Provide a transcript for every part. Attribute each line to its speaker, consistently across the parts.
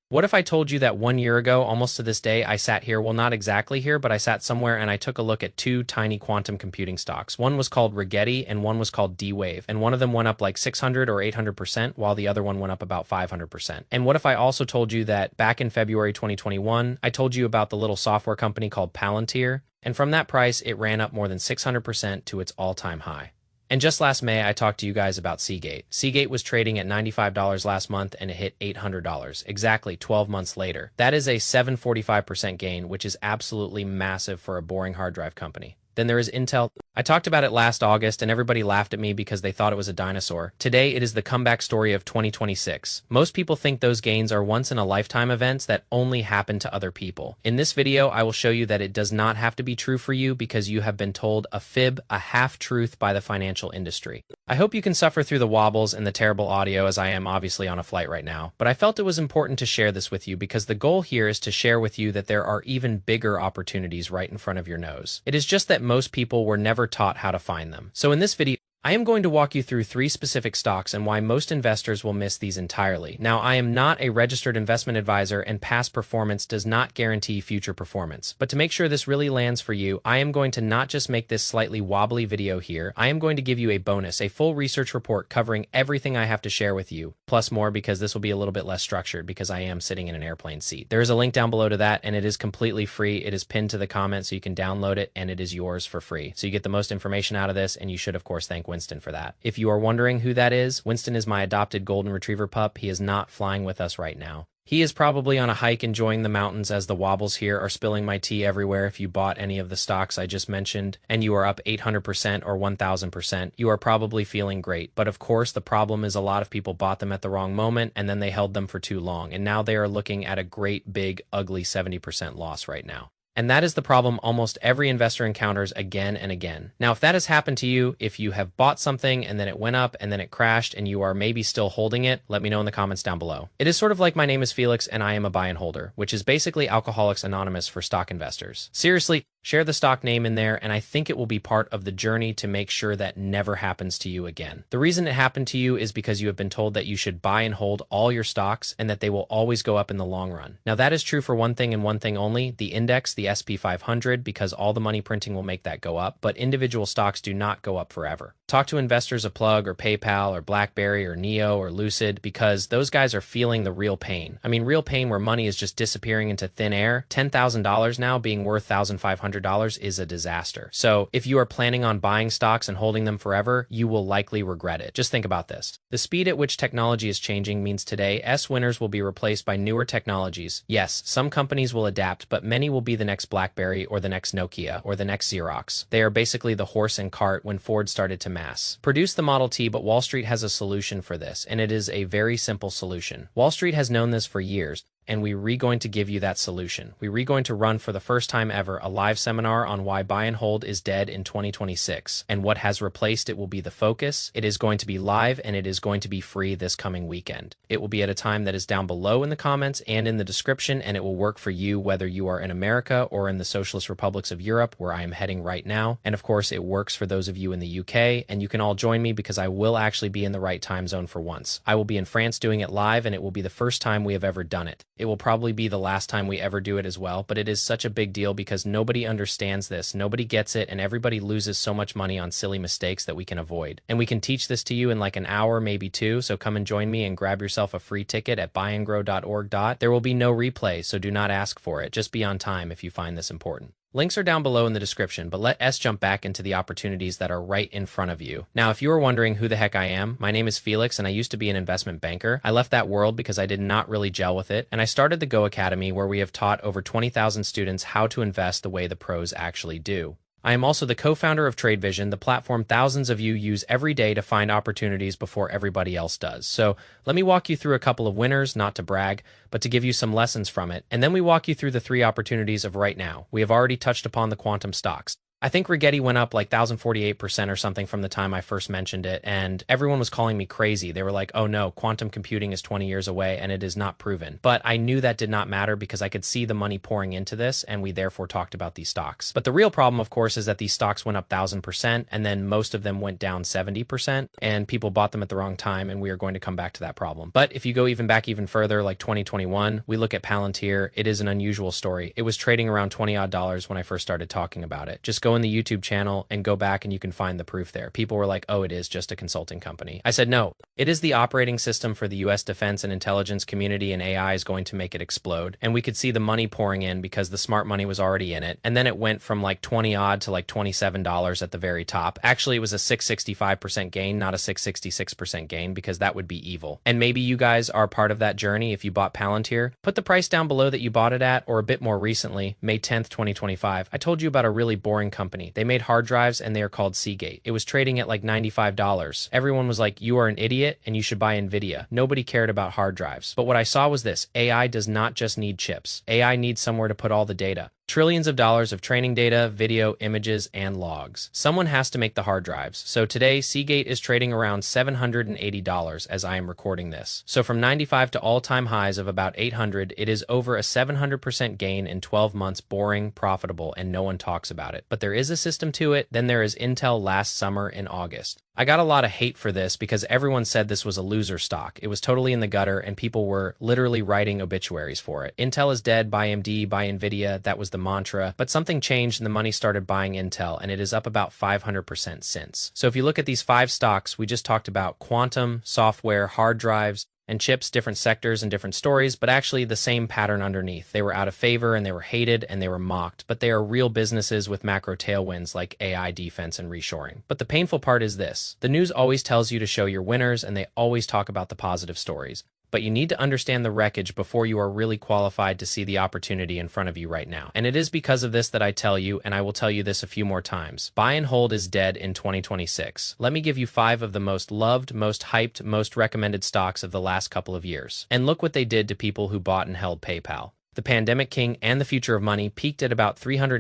Speaker 1: What if I told you that 1 year ago, almost to this day, I sat here, well, not exactly here, but I sat somewhere and I took a look at two tiny quantum computing stocks. One was called Rigetti and one was called D-Wave. And one of them went up like 600 or 800%, while the other one went up about 500%. And what if I also told you that back in February 2021, I told you about the little software company called Palantir, and from that price, it ran up more than 600% to its all-time high. And just last May, I talked to you guys about Seagate. Seagate was trading at $95 last month and it hit $800, exactly 12 months later. That is a 745% gain, which is absolutely massive for a boring hard drive company. Then there is Intel. I talked about it last August and everybody laughed at me because they thought it was a dinosaur. Today, it is the comeback story of 2026. Most people think those gains are once-in-a-lifetime events that only happen to other people. In this video, I will show you that it does not have to be true for you because you have been told a fib, a half-truth by the financial industry. I hope you can suffer through the wobbles and the terrible audio as I am obviously on a flight right now, but I felt it was important to share this with you because the goal here is to share with you that there are even bigger opportunities right in front of your nose. It is just that most people were never taught how to find them. So in this video, I am going to walk you through 3 specific stocks and why most investors will miss these entirely. Now, I am not a registered investment advisor and past performance does not guarantee future performance. But to make sure this really lands for you, I am going to not just make this slightly wobbly video here, I am going to give you a bonus, a full research report covering everything I have to share with you, plus more because this will be a little bit less structured because I am sitting in an airplane seat. There is a link down below to that and it is completely free. It is pinned to the comment so you can download it and it is yours for free. So you get the most information out of this and you should of course thank Winston for that. If you are wondering who that is, Winston is my adopted golden retriever pup. He is not flying with us right now. He is probably on a hike enjoying the mountains as the wobbles here are spilling my tea everywhere. If you bought any of the stocks I just mentioned and you are up 800% or 1000%, you are probably feeling great. But of course, the problem is a lot of people bought them at the wrong moment and then they held them for too long. And now they are looking at a great big ugly 70% loss right now. And that is the problem almost every investor encounters again and again. Now, if that has happened to you, if you have bought something and then it went up and then it crashed and you are maybe still holding it, let me know in the comments down below. It is sort of like my name is Felix and I am a buy and holder, which is basically Alcoholics Anonymous for stock investors. Seriously, share the stock name in there and I think it will be part of the journey to make sure that never happens to you again. The reason it happened to you is because you have been told that you should buy and hold all your stocks and that they will always go up in the long run. Now that is true for one thing and one thing only, the index, the SP 500, because all the money printing will make that go up, but individual stocks do not go up forever. Talk to investors of Plug or PayPal or BlackBerry or Neo or Lucid because those guys are feeling the real pain. I mean, real pain where money is just disappearing into thin air. $10,000 now being worth $1,500 is a disaster. So if you are planning on buying stocks and holding them forever, you will likely regret it. Just think about this. The speed at which technology is changing means today S winners will be replaced by newer technologies. Yes, some companies will adapt, but many will be the next BlackBerry or the next Nokia or the next Xerox. They are basically the horse and cart when Ford started to produce the Model T, but Wall Street has a solution for this, and it is a very simple solution. Wall Street has known this for years, and we're going to give you that solution. We're going to run for the first time ever a live seminar on why buy and hold is dead in 2026, and what has replaced it will be the focus. It is going to be live, and it is going to be free this coming weekend. It will be at a time that is down below in the comments and in the description, and it will work for you whether you are in America or in the Socialist Republics of Europe, where I am heading right now. And of course, it works for those of you in the UK, and you can all join me because I will actually be in the right time zone for once. I will be in France doing it live, and it will be the first time we have ever done it. It will probably be the last time we ever do it as well, but it is such a big deal because nobody understands this, nobody gets it, and everybody loses so much money on silly mistakes that we can avoid. And we can teach this to you in like an hour, maybe 2, so come and join me and grab yourself a free ticket at buyandgrow.org. There will be no replay, so do not ask for it. Just be on time if you find this important. Links are down below in the description, but let us jump back into the opportunities that are right in front of you. Now, if you are wondering who the heck I am, my name is Felix and I used to be an investment banker. I left that world because I did not really gel with it, and I started the Go Academy where we have taught over 20,000 students how to invest the way the pros actually do. I am also the co-founder of TradeVision, the platform thousands of you use every day to find opportunities before everybody else does. So let me walk you through a couple of winners, not to brag, but to give you some lessons from it. And then we walk you through the 3 opportunities of right now. We have already touched upon the quantum stocks. I think Rigetti went up like 1,048% or something from the time I first mentioned it, and everyone was calling me crazy. They were like, oh no, quantum computing is 20 years away and it is not proven. But I knew that did not matter because I could see the money pouring into this, and we therefore talked about these stocks. But the real problem, of course, is that these stocks went up 1,000%, and then most of them went down 70%, and people bought them at the wrong time, and we are going to come back to that problem. But if you go even further, like 2021, we look at Palantir, it is an unusual story. It was trading around $20 when I first started talking about it. Just go in the YouTube channel and go back and you can find the proof there. People were like, oh, it is just a consulting company. I said, no, it is the operating system for the US defense and intelligence community, and AI is going to make it explode. And we could see the money pouring in because the smart money was already in it. And then it went from like 20 odd to like $27 at the very top. Actually, it was a 665% gain, not a 666% gain, because that would be evil. And maybe you guys are part of that journey. If you bought Palantir, put the price down below that you bought it at, or a bit more recently, May 10th, 2025. I told you about a really boring company. They made hard drives and they are called Seagate. It was trading at like $95. Everyone was like, you are an idiot and you should buy NVIDIA. Nobody cared about hard drives. But what I saw was this: AI does not just need chips. AI needs somewhere to put all the data. Trillions of dollars of training data, video, images, and logs. Someone has to make the hard drives. So today, Seagate is trading around $780 as I am recording this. So from 95 to all-time highs of about 800, it is over a 700% gain in 12 months, boring, profitable, and no one talks about it. But there is a system to it. Then there is Intel last summer in August. I got a lot of hate for this because everyone said this was a loser stock. It was totally in the gutter and people were literally writing obituaries for it. Intel is dead, buy AMD, buy NVIDIA, that was the mantra. But something changed and the money started buying Intel, and it is up about 500% since. So if you look at these 5 stocks, we just talked about quantum, software, hard drives, and chips, different sectors and different stories, but actually the same pattern underneath. They were out of favor and they were hated and they were mocked, but they are real businesses with macro tailwinds like AI, defense, and reshoring. But the painful part is this: the news always tells you to show your winners and they always talk about the positive stories. But you need to understand the wreckage before you are really qualified to see the opportunity in front of you right now. And it is because of this that I tell you, and I will tell you this a few more times: buy and hold is dead in 2026. Let me give you 5 of the most loved, most hyped, most recommended stocks of the last couple of years. And look what they did to people who bought and held PayPal. The pandemic king and the future of money peaked at about $310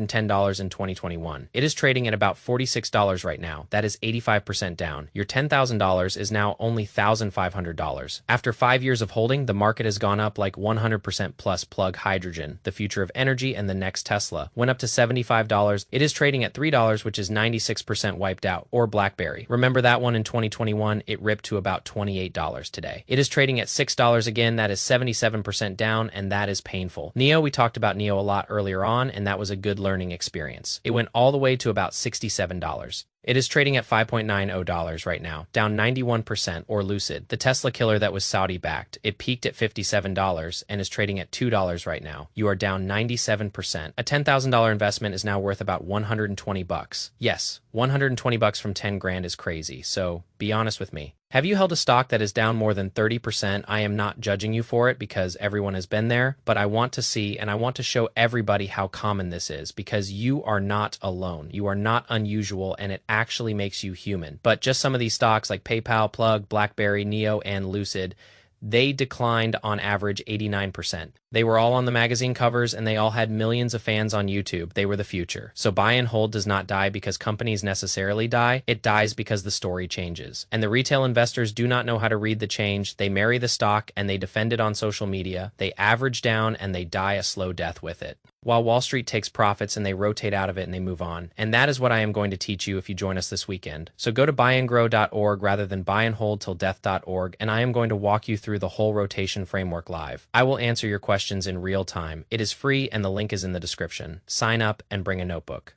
Speaker 1: in 2021. It is trading at about $46 right now. That is 85% down. Your $10,000 is now only $1,500. After 5 years of holding, the market has gone up like 100% plus. Plug hydrogen, the future of energy and the next Tesla, went up to $75. It is trading at $3, which is 96% wiped out. Or BlackBerry. Remember that one in 2021? It ripped to about $28 today. It is trading at $6 again. That is 77% down, and that is painful. NIO, we talked about NIO a lot earlier on, and that was a good learning experience. It went all the way to about $67. It is trading at $5.90 right now, down 91%. Or Lucid, the Tesla killer that was Saudi-backed. It peaked at $57 and is trading at $2 right now. You are down 97%. A $10,000 investment is now worth about $120. Yes, $120 from 10 grand is crazy, so be honest with me. Have you held a stock that is down more than 30%? I am not judging you for it because everyone has been there, but I want to see and I want to show everybody how common this is, because you are not alone. You are not unusual, and it actually makes you human. But just some of these stocks like PayPal, Plug, BlackBerry, NIO, and Lucid, they declined on average 89%. They were all on the magazine covers and they all had millions of fans on YouTube. They were the future. So buy and hold does not die because companies necessarily die. It dies because the story changes. And the retail investors do not know how to read the change. They marry the stock and they defend it on social media. They average down and they die a slow death with it, while Wall Street takes profits and they rotate out of it and they move on. And that is what I am going to teach you if you join us this weekend. So go to buyandgrow.org rather than buyandholdtilldeath.org, and I am going to walk you through the whole rotation framework live. I will answer your questions in real time. It is free and the link is in the description. Sign up and bring a notebook.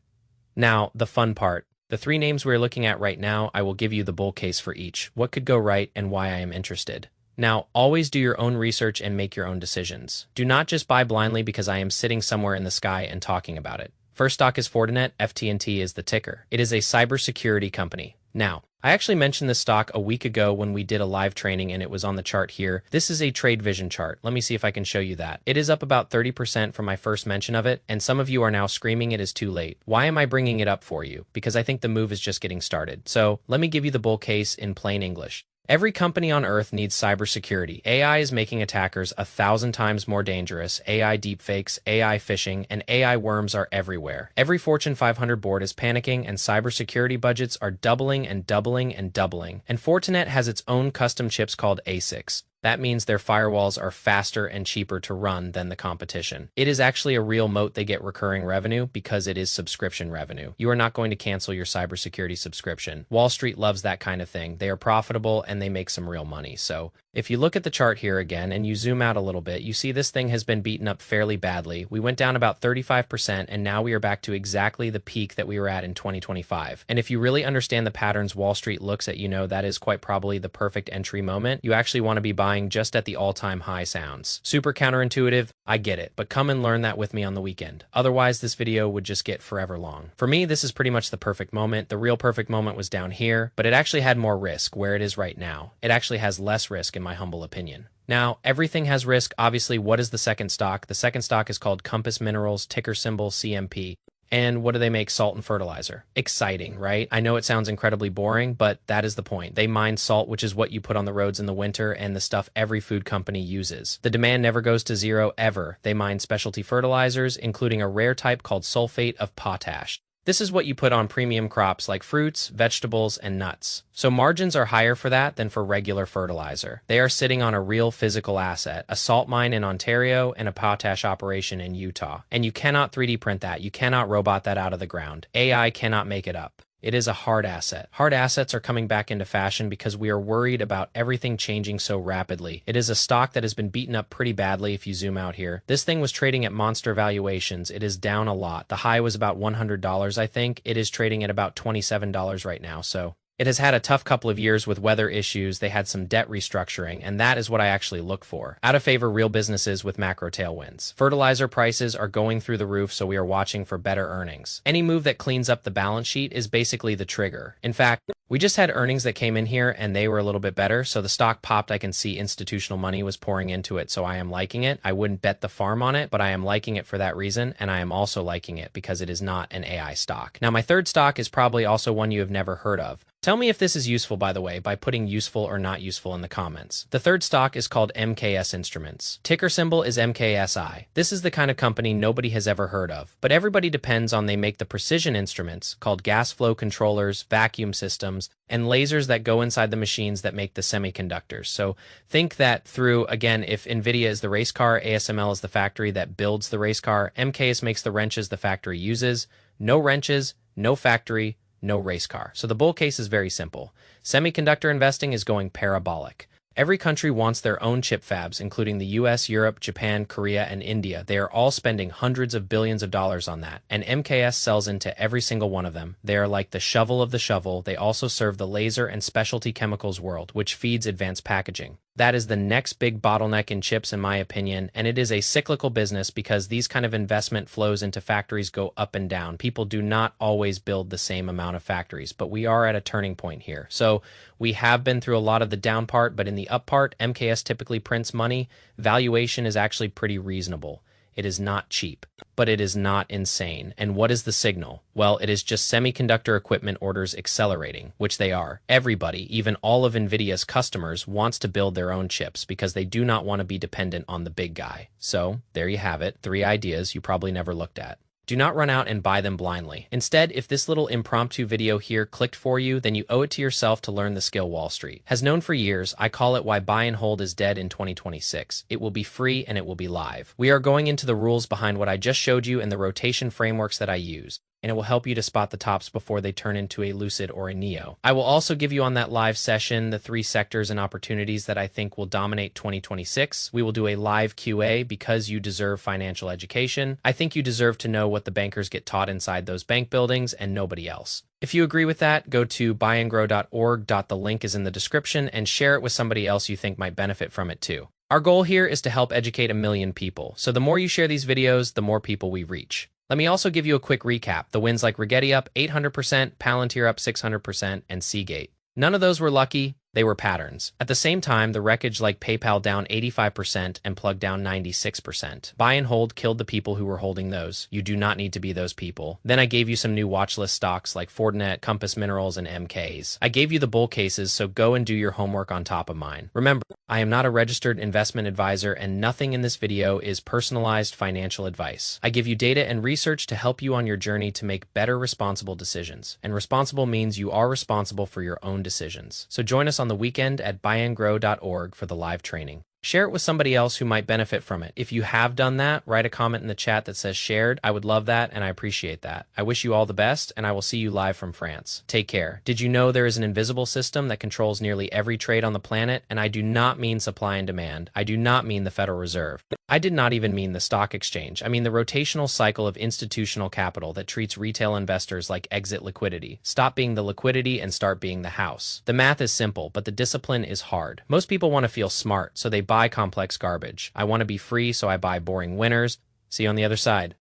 Speaker 1: Now, the fun part. The 3 names we're looking at right now, I will give you the bull case for each, what could go right, and why I am interested. Now, always do your own research and make your own decisions. Do not just buy blindly because I am sitting somewhere in the sky and talking about it. First stock is Fortinet. FTNT is the ticker. It is a cybersecurity company. Now, I actually mentioned this stock a week ago when we did a live training and it was on the chart here. This is a Trade Vision chart. Let me see if I can show you that. It is up about 30% from my first mention of it, and some of you are now screaming it is too late. Why am I bringing it up for you? Because I think the move is just getting started. So let me give you the bull case in plain English. Every company on Earth needs cybersecurity. AI is making attackers 1,000 times more dangerous. AI deepfakes, AI phishing, and AI worms are everywhere. Every Fortune 500 board is panicking, and cybersecurity budgets are doubling and doubling and doubling. And Fortinet has its own custom chips called ASICs. That means their firewalls are faster and cheaper to run than the competition. It is actually a real moat they get recurring revenue because it is subscription revenue. You are not going to cancel your cybersecurity subscription. Wall Street loves that kind of thing. They are profitable and they make some real money. So if you look at the chart here again and you zoom out a little bit, you see this thing has been beaten up fairly badly. We went down about 35% and now we are back to exactly the peak that we were at in 2025. And if you really understand the patterns Wall Street looks at, you know that is quite probably the perfect entry moment. You actually want to be buying just at the all-time high sounds. Super counterintuitive, I get it, but come and learn that with me on the weekend. Otherwise, this video would just get forever long. For me, this is pretty much the perfect moment. The real perfect moment was down here, but it actually had more risk where it is right now. It actually has less risk in my humble opinion. Now, everything has risk. Obviously, what is the second stock? The second stock is called Compass Minerals, ticker symbol CMP. And what do they make? Salt and fertilizer. Exciting, right? I know it sounds incredibly boring, but that is the point. They mine salt, which is what you put on the roads in the winter and the stuff every food company uses. The demand never goes to zero ever. They mine specialty fertilizers, including a rare type called sulfate of potash. This is what you put on premium crops like fruits, vegetables, and nuts. So margins are higher for that than for regular fertilizer. They are sitting on a real physical asset, a salt mine in Ontario and a potash operation in Utah. And you cannot 3D print that. You cannot robot that out of the ground. AI cannot make it up. It is a hard asset. Hard assets are coming back into fashion because we are worried about everything changing so rapidly. It is a stock that has been beaten up pretty badly if you zoom out here. This thing was trading at monster valuations. It is down a lot. The high was about $100, I think. It is trading at about $27 right now, so it has had a tough couple of years with weather issues. They had some debt restructuring, and that is what I actually look for. Out of favor real businesses with macro tailwinds. Fertilizer prices are going through the roof, so we are watching for better earnings. Any move that cleans up the balance sheet is basically the trigger. In fact, we just had earnings that came in here and they were a little bit better, so the stock popped. I can see institutional money was pouring into it, so I am liking it. I wouldn't bet the farm on it, but I am liking it for that reason, and I am also liking it because it is not an AI stock. Now, my third stock is probably also one you have never heard of. Tell me if this is useful, by the way, by putting useful or not useful in the comments. The third stock is called MKS Instruments. Ticker symbol is MKSI. This is the kind of company nobody has ever heard of, but everybody depends on they make the precision instruments called gas flow controllers, vacuum systems, and lasers that go inside the machines that make the semiconductors. So think that through, again, if NVIDIA is the race car, ASML is the factory that builds the race car, MKS makes the wrenches the factory uses. No wrenches, no factory, no race car. So the bull case is very simple. Semiconductor investing is going parabolic. Every country wants their own chip fabs, including the US, Europe, Japan, Korea, and India. They are all spending hundreds of billions of dollars on that, and MKS sells into every single one of them. They are like the shovel of the shovel. They also serve the laser and specialty chemicals world, which feeds advanced packaging. That is the next big bottleneck in chips, in my opinion, and it is a cyclical business because these kind of investment flows into factories go up and down. People do not always build the same amount of factories, but we are at a turning point here. So we have been through a lot of the down part, but in the up part, MKS typically prints money. Valuation is actually pretty reasonable. It is not cheap, but it is not insane. And what is the signal? Well, it is just semiconductor equipment orders accelerating, which they are. Everybody, even all of NVIDIA's customers, wants to build their own chips because they do not want to be dependent on the big guy. So there you have it, 3 ideas you probably never looked at. Do not run out and buy them blindly. Instead, if this little impromptu video here clicked for you, then you owe it to yourself to learn the skill Wall Street has known for years. I call it why buy and hold is dead in 2026. It will be free and it will be live. We are going into the rules behind what I just showed you and the rotation frameworks that I use, and it will help you to spot the tops before they turn into a Lucid or a Neo. I will also give you on that live session the 3 sectors and opportunities that I think will dominate 2026. We will do a live QA because you deserve financial education. I think you deserve to know what the bankers get taught inside those bank buildings and nobody else. If you agree with that, go to buyandgrow.org. The link is in the description, and share it with somebody else you think might benefit from it too. Our goal here is to help educate 1 million people. So the more you share these videos, the more people we reach. Let me also give you a quick recap. The wins like Rigetti up 800%, Palantir up 600%, and Seagate. None of those were lucky. They were patterns. At the same time, the wreckage like PayPal down 85% and Plug down 96%. Buy and hold killed the people who were holding those. You do not need to be those people. Then I gave you some new watchlist stocks like Fortinet, Compass Minerals, and MKs. I gave you the bull cases, so go and do your homework on top of mine. Remember, I am not a registered investment advisor and nothing in this video is personalized financial advice. I give you data and research to help you on your journey to make better responsible decisions. And responsible means you are responsible for your own decisions. So join us on the weekend at buyandgrow.org for the live training. Share it with somebody else who might benefit from it. If you have done that, write a comment in the chat that says shared. I would love that and I appreciate that. I wish you all the best and I will see you live from France. Take care. Did you know there is an invisible system that controls nearly every trade on the planet? And I do not mean supply and demand. I do not mean the Federal Reserve. I did not even mean the stock exchange. I mean the rotational cycle of institutional capital that treats retail investors like exit liquidity. Stop being the liquidity and start being the house. The math is simple, but the discipline is hard. Most people want to feel smart, so they buy complex garbage. I want to be free, so I buy boring winners. See you on the other side.